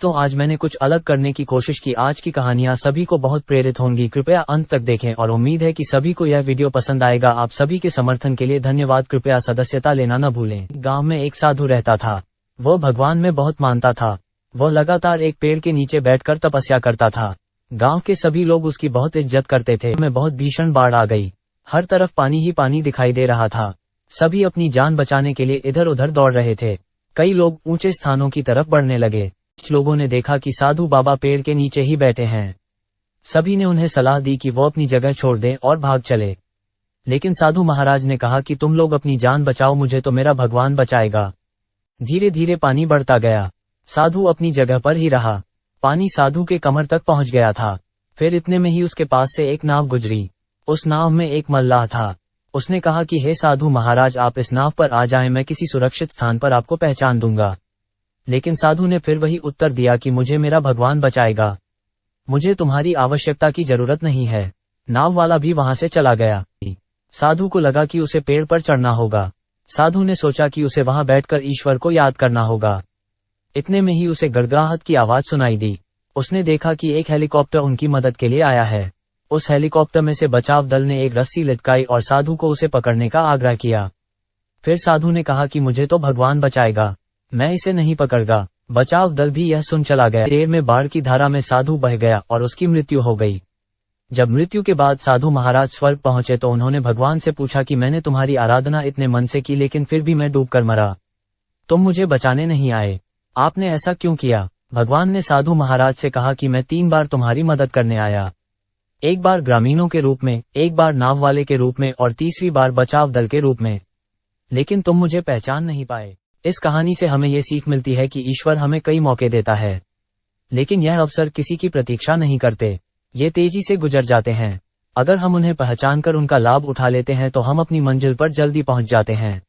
दोस्तों, आज मैंने कुछ अलग करने की कोशिश की। आज की कहानियां सभी को बहुत प्रेरित होंगी, कृपया अंत तक देखें और उम्मीद है कि सभी को यह वीडियो पसंद आएगा। आप सभी के समर्थन के लिए धन्यवाद। कृपया सदस्यता लेना न भूलें। गांव में एक साधु रहता था। वो भगवान में बहुत मानता था। वो लगातार एक पेड़ के नीचे बैठकर तपस्या करता था। गांव के सभी लोग उसकी बहुत इज्जत करते थे। में बहुत भीषण बाढ़ आ गई। हर तरफ पानी ही पानी दिखाई दे रहा था। सभी अपनी जान बचाने के लिए इधर उधर दौड़ रहे थे। कई लोग ऊंचे स्थानों की तरफ बढ़ने लगे। कुछ लोगों ने देखा कि साधु बाबा पेड़ के नीचे ही बैठे हैं। सभी ने उन्हें सलाह दी कि वो अपनी जगह छोड़ दें और भाग चले। लेकिन साधु महाराज ने कहा कि तुम लोग अपनी जान बचाओ, मुझे तो मेरा भगवान बचाएगा। धीरे धीरे पानी बढ़ता गया। साधु अपनी जगह पर ही रहा। पानी साधु के कमर तक पहुंच गया था। फिर इतने में ही उसके पास से एक नाव गुजरी। उस नाव में एक मल्लाह था। उसने कहा कि हे साधु महाराज, आप इस नाव पर आ जाएं, मैं किसी सुरक्षित स्थान पर आपको पहचान दूंगा। लेकिन साधु ने फिर वही उत्तर दिया कि मुझे मेरा भगवान बचाएगा, मुझे तुम्हारी आवश्यकता की जरूरत नहीं है। नाव वाला भी वहां से चला गया। साधु को लगा कि उसे पेड़ पर चढ़ना होगा। साधु ने सोचा कि उसे वहां बैठकर ईश्वर को याद करना होगा। इतने में ही उसे गड़गड़ाहट की आवाज सुनाई दी। उसने देखा कि एक हेलीकॉप्टर उनकी मदद के लिए आया है। उस हेलीकॉप्टर में से बचाव दल ने एक रस्सी लटकाई और साधु को उसे पकड़ने का आग्रह किया। फिर साधु ने कहा कि मुझे तो भगवान बचाएगा, मैं इसे नहीं पकड़गा। बचाव दल भी यह सुन चला गया। देर में बाढ़ की धारा में साधु बह गया और उसकी मृत्यु हो गई। जब मृत्यु के बाद साधु महाराज स्वर्ग पहुंचे तो उन्होंने भगवान से पूछा कि मैंने तुम्हारी आराधना इतने मन से की, लेकिन फिर भी मैं डूबकर मरा। तुम मुझे बचाने नहीं आए, आपने ऐसा क्यों किया? भगवान ने साधु महाराज से कहा कि मैं 3 बार तुम्हारी मदद करने आया। एक बार ग्रामीणों के रूप में, एक बार नाव वाले के रूप में और तीसरी बार बचाव दल के रूप में, लेकिन तुम मुझे पहचान नहीं पाए। इस कहानी से हमें ये सीख मिलती है कि ईश्वर हमें कई मौके देता है, लेकिन यह अवसर किसी की प्रतीक्षा नहीं करते। ये तेजी से गुजर जाते हैं। अगर हम उन्हें पहचान कर उनका लाभ उठा लेते हैं तो हम अपनी मंजिल पर जल्दी पहुंच जाते हैं।